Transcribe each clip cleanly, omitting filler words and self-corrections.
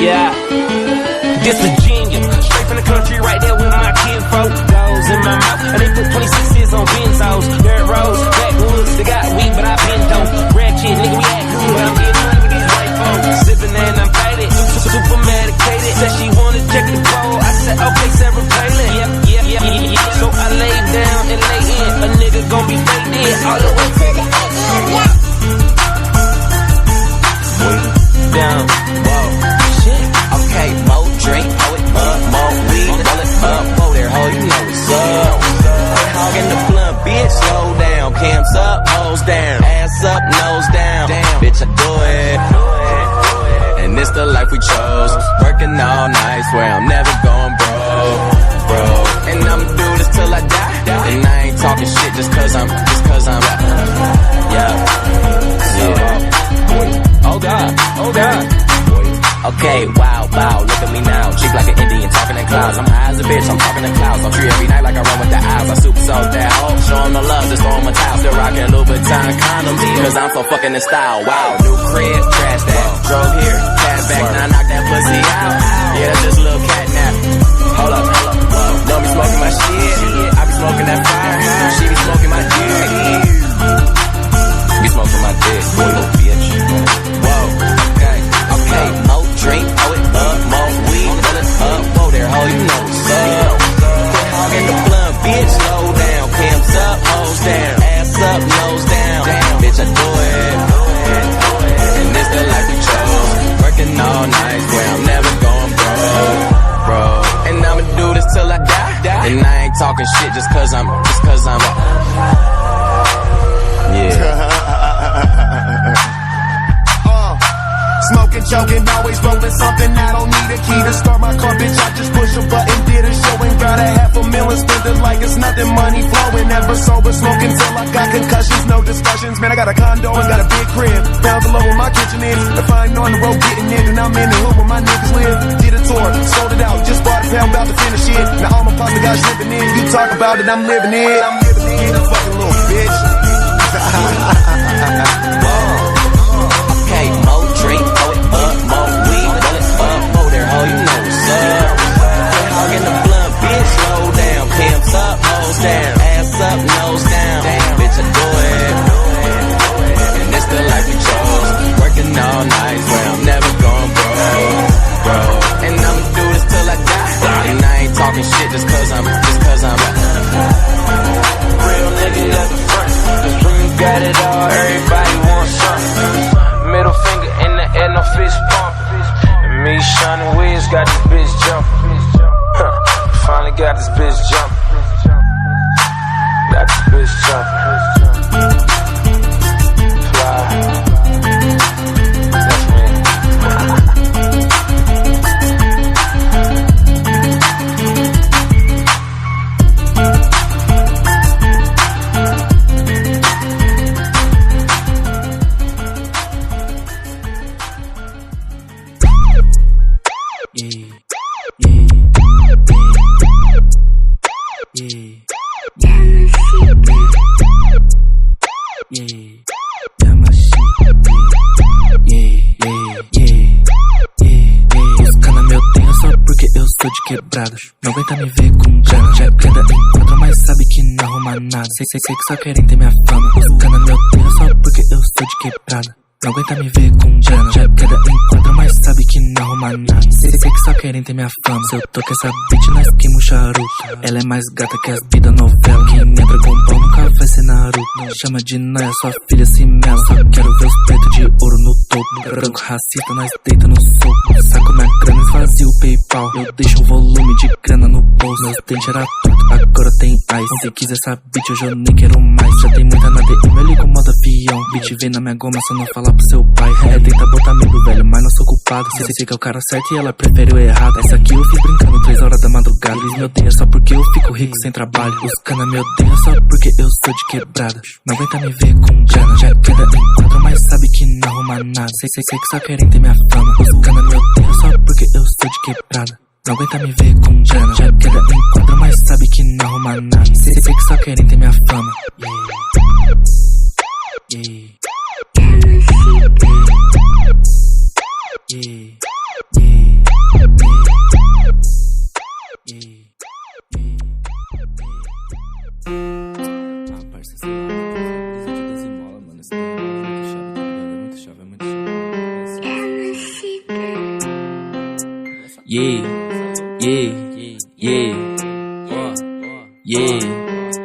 Yeah, this Virginia, straight from the country, right there with my kinfolk. Goes in my mouth, and they put 26s on benzos. Dirt roads, backwoods, they got weed, but I been dope. Ratchet, nigga, we act cool, but I'm getting money with these white folks. Sipping and I'm faded, super medicated. Said she wanna check the pole, I said okay, Sarah Palin. Yeah. So I lay down and lay in, a nigga gon' be faded all the way to the end. Down, whoa, shit. Okay, more drink, hold it up, more weed, roll it up, whoa there, ho, you know what's up. Quit hogging the blunt, bitch, slow down. Cams up, hoes down, ass up, nose down. Damn, bitch, I do it. And it's the life we chose. Working all night, swear I'm never going broke. And I'ma do this till I die. And I ain't talking shit just cause I'm yeah. Oh God. Okay, wow, look at me now. Cheap like an Indian, talking in clouds. I'm high as a bitch, I'm talking in clouds. I'm tree every night like I run with the eyes. I super sold that hoe, show 'em the love, just throw 'em a towel. Still rockin' Louboutin condoms, cause I'm so fucking in style. Wow, new crib, trash that. Drove here, cash back, now I knock that pussy out. Yeah, that's just a little cat nap. Hold up, don't be smoking my shit. I be smoking that fire, she be smoking my dick. Be smoking my dick, boy, little bitch. Whoa, okay, more drink, hold it up, more weed, roll it up, whoa there, ho, you know what's up. Quit hogging the blunt, bitch, slow down. Cams up, hoes down, ass up, nose down. Damn, bitch, I do it. And this the life we chose. Working all night, where I'm never going broke. And I'ma do this till I die. And I ain't talking shit just cause I'm yeah. Smoking, choking, always rolling something. I don't need a key to start my car, bitch. I just push a button, did a show and got $500,000 spent it like it's nothing. Money flowing, never sober, smoking till I got concussions. No discussions, man. I got a condo and got a big crib. Down below where my kitchen is. If I ain't on the road getting in, then I'm in the hood where my niggas live. Did a tour, sold it out, just bought a pound, about to finish it. Now all my pasta guys living in. You talk about it, I'm living it. I'm living it, a fucking little bitch. Okay, more drink, hold it up, more weed, roll it up, whoa there, ho, you know what's up. Quit hogging the blunt, bitch, slow down. Cams up, hoes down, ass up, nose down. Damn, bitch, I do it. And this the life we chose. Working all night, where I'm never going broke. And I'ma do this till I die. And I ain't talking shit just cause I'm Real nigga at the front, cause when you got it all, everybody wants something. Middle finger in the air, no fist pump. And me, Shawnee Wiz, got this bitch jumping. Finally got this bitch jumping. Got this bitch jumping. Fly. That's me. Quebrados, não aguenta me ver com grana. Já queda encontra, mas sabe que não arruma nada. Sei que só querem ter minha fama. Os cana meu tenho só porque eu sou de quebrada. Não aguenta me ver com grana. Já queda encontra, mas sabe que não arruma nada. Sei que só querem ter minha fama. Se eu tô com essa bitch, nós queima o charuto. Ela é mais gata que as vida novela. Quem entra com pau nunca vai ser Naruto. Chama de noia, sua filha se mela. Só quero ver os peitos de ouro no topo. Branco racista, nós deita no soco. Saco minha grana, esvazio o PayPal. Eu deixo um volume de grana no bolso. Meus dentes era tudo, agora tem ice. Se quiser essa bitch, hoje eu nem quero mais. Já tem muita na DM, eu ligo modo avião. Bitch vem na minha goma, só não fala pro seu pai. Tenta botar medo, velho, mas não sou culpado. Sei que é o cara certo e ela prefere o errado. Essa aqui eu fiz brincando 3 horas da madrugada. Eles me odeiam só porque eu fico rico sem trabalho. Os cana me odeiam só porque eu sou de quebrada. Não aguenta me ver com grana. Já queda encontra, mas sabe que não arruma nada. Sei que só querem ter minha fama. Os cana me odeiam só porque eu sou de quebrada. Não aguenta me ver com grana. Já queda encontra, mas sabe que não arruma nada. Sei que só querem ter minha fama. Yeah. Yeah, yeah, yeah, yeah.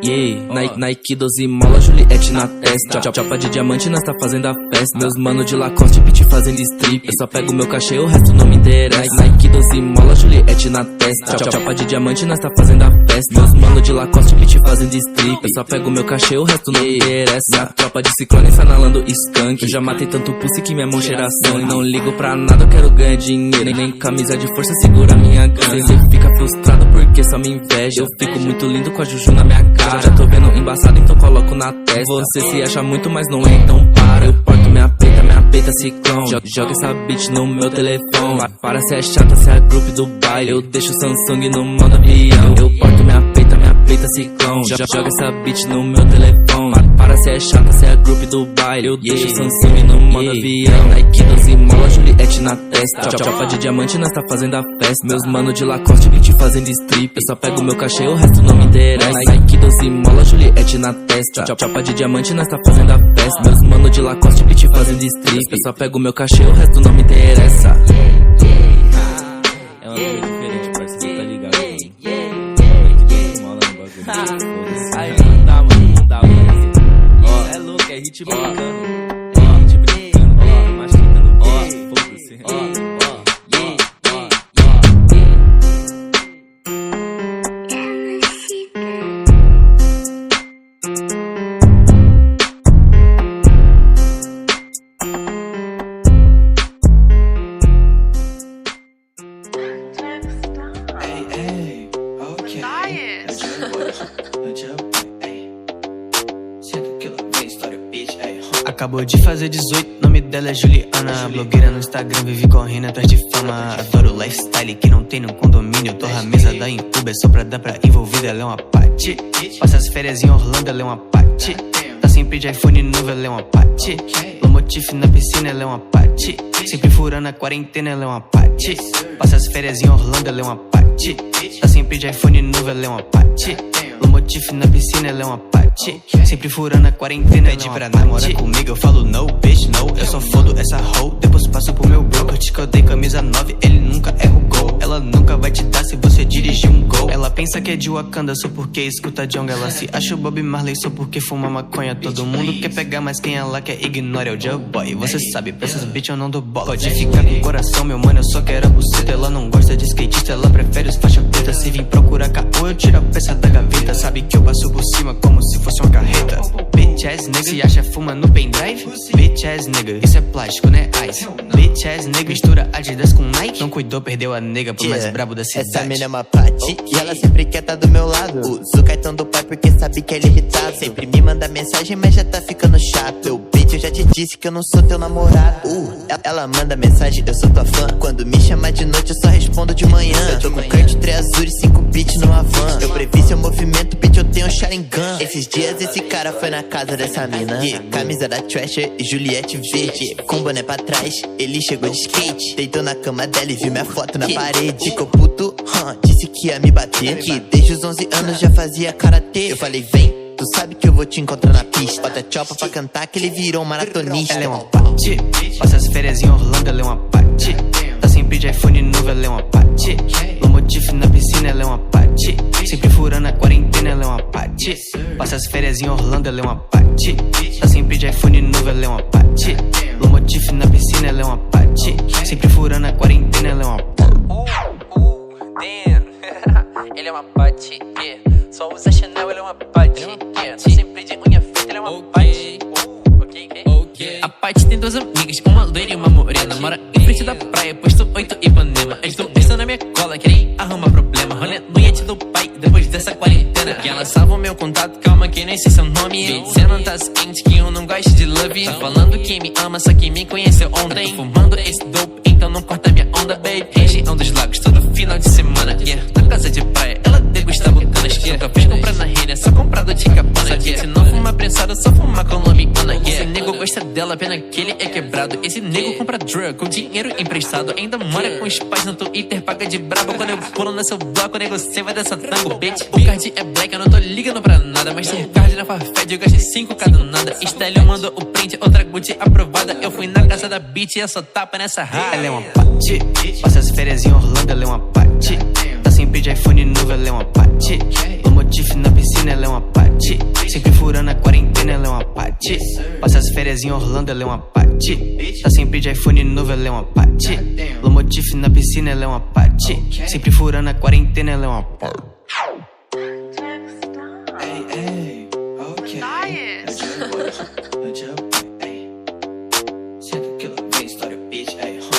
Yeah, Nike 12 mola, Juliette na testa. Chapa de diamante, nós tá fazendo a festa. Meus mano de Lacoste, pitch fazendo strip. Eu só pego meu cachê, o resto não me interessa. Nike 12 mola, Juliette na testa. Chapa de diamante, nós tá fazendo a festa. Meus mano de Lacoste, pitch fazendo strip. Eu só pego meu cachê, o resto não me interessa. Minha tropa de ciclone sanalando skunk. Eu já matei tanto pussy que minha mão cheira sangue. Não ligo pra nada, eu quero ganhar dinheiro. Nem camisa de força segura minha grana. Cê fica frustrado porque só me inveja. Eu fico muito lindo com a juju na minha cara. Já tô vendo embaçado, então coloco na testa. Você se acha muito, mas não é, então para. Eu porto minha peita ciclone. Joga essa bitch no meu telefone. Para se é chata, se é grupo do baile. Eu deixo o Samsung no modo avião. Eu porto minha peita ciclone. Joga essa bitch no meu telefone. Para se é chata, se é grupo do baile. Eu deixo o Samsung no modo avião. Nike 12 mola, Juliette na testa. Chapa de diamante, nós tá fazendo a festa. Meus mano de Lacoste, bitch fazendo strip. Eu só pego meu cachê, o resto não me interessa. Nike 12 mola, Juliette na testa. Chapa de diamante, nós tá fazendo a festa. Meus mano de Lacoste, bitch fazendo strip. Eu só pego meu cachê, o resto não me interessa. É uma coisa diferente, parceiro, tá ligado? Aí não dá, mano, não dá, mano. Ó, é louco, é hit brincando. É hit brincando, ó, machucando, ó, foda-se. Ó. Acabou de fazer 18, nome dela é Juliana. Blogueira no Instagram, vive correndo atrás de fama. Adoro o lifestyle que não tem no condomínio. Torra a mesa da em Uber só pra dar pra envolvida. Ela é uma pate. Passa as férias em Orlando, ela é uma pate. Tá sempre de iPhone novo, ela é uma pate. Lomotif na piscina, ela é uma pate. Sempre furando a quarentena, ela é uma pate. Passa as férias em Orlando, ela é uma pate. Tá sempre de iPhone novo, ela é uma pate. Lomotif na piscina, ela é uma pate. Sempre furando a quarentena, pede pra namorar comigo, eu falo no, bitch, no. Eu só fodo essa hoe, depois passo pro meu bro. Eu te codei camisa 9, ele nunca erra o gol. Ela nunca vai te dar se você dirigir um gol. Ela pensa que é de Wakanda só porque escuta Djonga. Ela se acha o Bob Marley só porque fuma maconha. Todo mundo quer pegar, mas quem ela quer ignora é o Joe Boy. Você sabe, pra essas bitch eu não dou bola. Pode ficar com o coração, meu mano, eu só quero a buceta. Ela não gosta de skatista, ela prefere os faixa preta. Se vir procurar caô, eu tiro a peça da gaveta. Sabe que eu passo por cima como se fosse uma carreta. Bitch ass nigga, se acha fuma no pendrive. Bitch ass nigga, isso é plástico, né ice. Bitch ass nigga, mistura Adidas com Nike. Não cuidou, perdeu a nega pro mais brabo da cidade. Essa mina é uma pati e ela sempre quer tá do meu lado. Usa o cartão do pai porque sabe que ele é irritado. Sempre me manda mensagem, mas já tá ficando chato. Eu bitch, eu já te disse que eu não sou teu namorado. Ela manda mensagem, eu sou tua fã. Quando me chama de noite, eu só respondo de manhã. Eu tô com Kurt, 3 azul e 5 beats numa van. Eu previ seu movimento, bitch, eu tenho um Sharingan. Esses dias esse cara foi na casa dessa mina. Camisa da Thrasher e Juliette verde. Com boné pra trás, ele chegou de skate. Deitou na cama dela e viu minha foto na parede. Ficou puto, disse que ia me bater. Que desde os 11 anos já fazia karatê. Eu falei, vem, tu sabe que eu vou te encontrar na pista. Bota chopa pra cantar que ele virou um maratonista. Ela é uma pate, passa as férias em Orlando, ela é uma pate. Tá sempre de iPhone novo, ela é uma pate. Lomotif na piscina, ela é uma pate. Sempre furando a quarentena, ela é uma pate. Passa as férias em Orlando, ela é uma pate. Tá sempre de iPhone novo, ela é uma pate. Lomotif na piscina, ela é uma pate. Sempre furando a quarentena, ela é uma pate. Ele é uma pate, yeah. Só usa Chanel, ele é uma pate, yeah. Tá sempre de unha feita, ele é uma pate. A Paty tem 2 amigas, uma loira e uma morena. Mora em frente da praia, posto 8 Ipanema. Eles tão pensando na minha cola, querem arrumar problema. Rolê no iate do pai, depois dessa quarentena. Que ela salva o meu contato, calma que nem sei seu nome. Cê não tá ciente que eu não gosto de love. Tá falando que me ama, só que me conheceu ontem. Fumando esse dope, então não corta minha onda, baby. Região dos lagos, todo final de semana, yeah. Na casa de praia, ela degusta bucanas. Nunca fiz comprar na rede, só comprado de capona, yeah. Se não fuma prensado, só fuma colombiana, yeah. Esse nego gosta dela, pena que ele é quebrado. Esse nego compra drug com dinheiro emprestado. Ainda mora com os pais no Twitter, paga de brabo. Quando eu pulo no seu bloco, o nego cê vai dessa tango, bitch. O card é black, eu não tô ligando pra nada. Mas tem card na Farfetch, eu gastei 5 cada nada. Style mandou o print, outra Gucci aprovada. Eu fui na casa da bitch e eu só tapa nessa rara. Ela é uma pati, passa as férias em Orlando, ela é uma pati. Tá sempre de iPhone novo, ela é uma pati. O motif na piscina, ela é uma pati. Sempre furando a quarentena, ela é uma pati. Passa as férias em Orlando, ela é uma pati. Tá sempre de iPhone novo, ela é uma pati. O motif na piscina, ela é uma pati. Sempre furando a quarentena, ela é uma pati.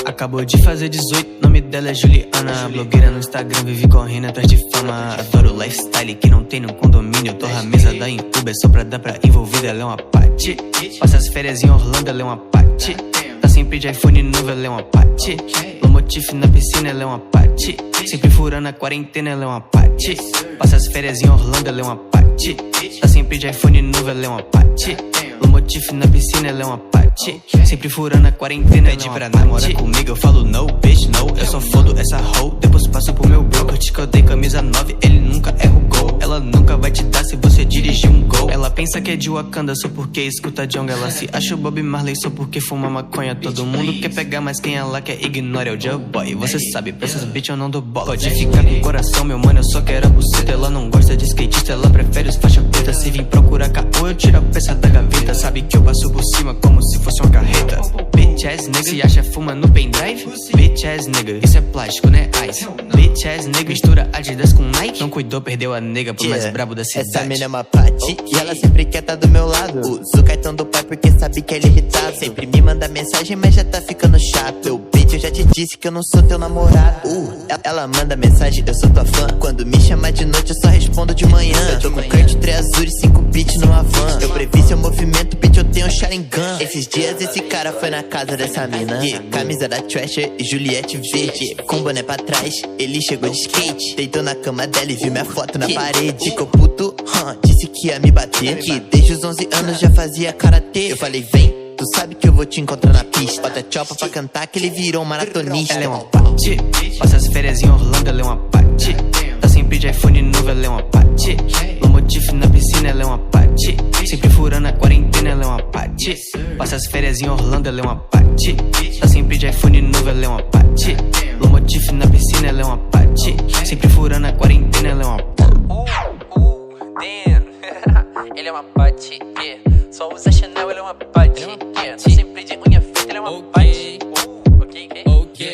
Acabou de fazer 18, nome dela é Juliana. Blogueira no Instagram, vive correndo atrás de fama. Adoro o lifestyle que não tem no condomínio. Torra a mesa da Uber só pra dar pra envolvida. Ela é uma pati. Passa as férias em Orlando, ela é uma pati. Tá sempre de iPhone novo, ela é uma pati. No motif na piscina, ela é uma pati. Sempre furando a quarentena, ela é uma pati. Passa as férias em Orlando, ela é uma pati. Tá sempre de iPhone novo, ela é uma pati. No motif na piscina, ela é uma pati. Sempre furando a quarentena, pede pra namorar comigo, eu falo no, bitch, no. Eu só fodo essa hoe, depois passo pro meu bro. Curte que eu dei camisa 9, ele nunca erra o gol. Ela nunca vai te dar se você dirigir um gol. Ela pensa que é de Wakanda só porque escuta Djonga. Ela se acha o Bob Marley só porque fuma maconha. Todo mundo quer pegar, mas quem ela quer ignora é o Joe Boy. Você sabe, pra essas bitch eu não dou bola. Pode ficar com o coração, meu mano, eu só quero a buceta. Ela não gosta de skatista, ela prefere os faixa preta. Se vir procurar caô, eu tiro a peça da gaveta. Sabe que eu passo por cima como se fosse uma carreta. Bitch ass nigga, se acha fuma no pendrive. Bitch ass nigga, isso é plástico, né ice. Bitch ass nigga, mistura Adidas com Nike. Não cuidou, perdeu a nega pro mais brabo da cidade. Essa mina é uma pati e ela sempre quer tá do meu lado. Usa o cartão do pai porque sabe que ele é irritado. Sempre me manda mensagem, mas já tá ficando chato. Bitch, eu já te disse que eu não sou teu namorado. Ela manda mensagem, eu sou tua fã. Quando me chama de noite, eu só respondo de manhã. Eu tô com Kurt 3 azul e 5 bits numa van. Eu previ seu movimento, bitch, eu tenho Sharingan. Esses dias esse cara foi na casa dessa mina. Camisa da Thrasher e Juliette verde. Com boné pra trás, ele chegou de skate. Deitou na cama dela e viu minha foto na parede. Ficou puto, disse que ia me bater. Que desde os 11 anos já fazia karatê. Eu falei, vem, tu sabe que eu vou te encontrar na pista. Bota chopa pra cantar que ele virou um maratonista. Ela é uma pati, passa as férias em Orlando, ela é uma pati. Tá sempre de iPhone novo, ela é uma pati. No motif na piscina, ela é uma pati. Sempre furando a quarentena, ela é uma pati. Passa as férias em Orlando, ela é uma pati. Tá sempre de iPhone novo, ela é uma pati. No motif na piscina, ela é uma pati. Sempre furando a quarentena, ela é uma pati. Ele é uma pati, yeah. Só usa Chanel, ele é uma pati, yeah. Tá sempre de unha feita, ele é uma pati.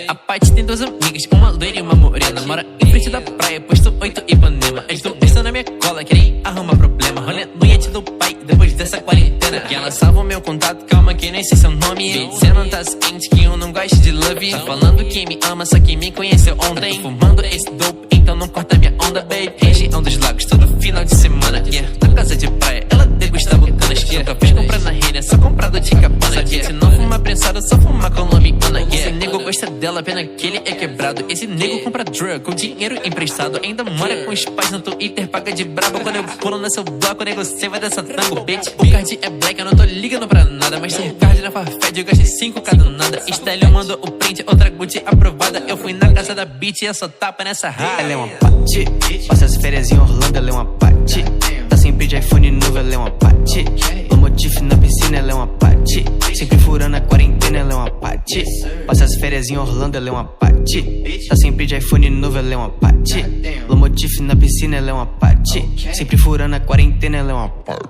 A Paty tem 2 amigas, uma loira e uma morena. Mora em frente da praia, posto 8 Ipanema. Eles tão pensando na minha cola, querem arrumar problema. Rolê no iate do pai, depois dessa quarentena. E ela salva o meu contato, calma que nem sei seu nome. Cê não tá ciente que eu não gosto de love. Tá falando que me ama, só que me conheceu ontem. Fumando esse dope, então não corta minha onda, baby. Região dos lagos, todo final de semana, yeah. Na casa de praia, ela degusta bocanas, yeah. Nunca fez comprar na rede, só comprado de capana, yeah. Se não fuma prensado, só fuma colombiana, yeah. Esse nego gosta dela, pena que ele é quebrado. Esse nego compra drug com dinheiro emprestado. Ainda mora com os pais no Twitter, paga de brabo. Quando eu pulo no seu bloco, o nego cê vai dessa tango, bitch. O card é black, eu não tô ligando pra nada. Mas tem card na Farfetch, eu gastei 5 cada nada. Style mandou o print, outra Gucci aprovada. Eu fui na casa da bitch e eu só tapa nessa rara. Ela é uma pati, passa as férias em Orlando, ela é uma pati. Tá sempre de iPhone novo, ela é uma pati. No motif na piscina, ela é uma pati. Sempre furando a quarentena, ela é uma pati. Passa as férias em Orlando, ela é uma pati. Tá sempre de iPhone novo, ela é uma pati. No motif na piscina, ela é uma pati. Sempre furando a quarentena, ela é uma pati.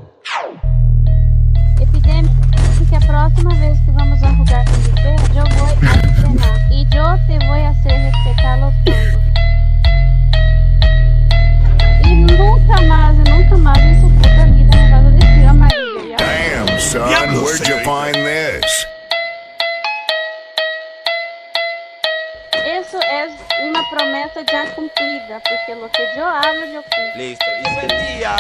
Epidemia, que a próxima vez que vamos a jugar con usted, yo voy a entrenar y yo te voy a hacer respetar los tangos. Y nunca más en su puta vida me vas a decir amarillo. Damn, son, where'd you find this? Eso es una promesa ya cumplida, porque lo que yo hablo, yo cumplo. Listo, y buen día.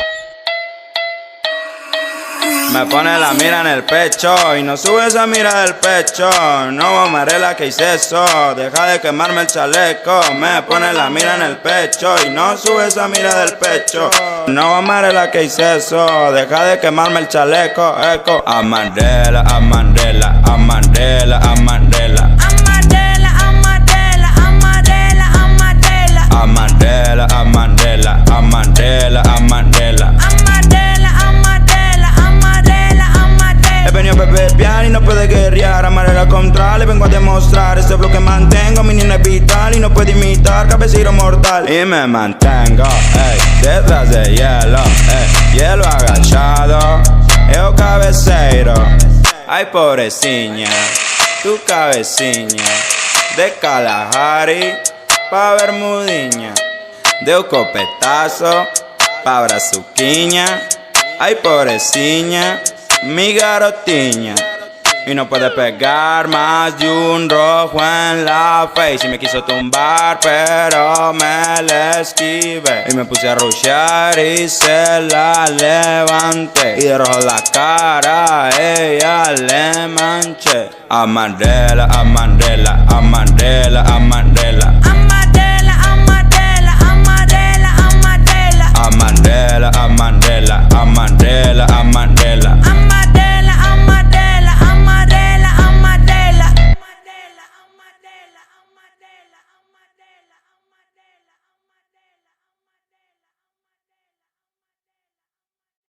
Me pone la mira en el pecho y no sube esa mira del pecho. No, amarela, que hice eso. Deja de quemarme el chaleco. Me pone la mira en el pecho y no sube esa mira del pecho. No, amarela, que hice eso. Deja de quemarme el chaleco. Eco. Amarela, amarela, amarela, amarela. Amarela, amarela, amarela, amarela. Amarela, amarela, amarela, amarela. He venido a beber y no puede guerrear. Amarela contra, le vengo a demostrar. Este bloque mantengo, mi niña es vital y no puede imitar cabecero mortal. Y me mantengo, detrás de hielo, hielo agachado. Eu cabeceiro, ay pobrecilla, tu cabeciña. De Kalahari pa Bermudiña, de un copetazo pa Brazuquiña. Ay pobrecilla, mi garotiña. Y no puede pegar más de un rojo en la face. Y me quiso tumbar pero me le esquivé. Y me puse a rushear y se la levanté. Y de rojo la cara ella le manché. Amarela, amarela, amarela, amarela.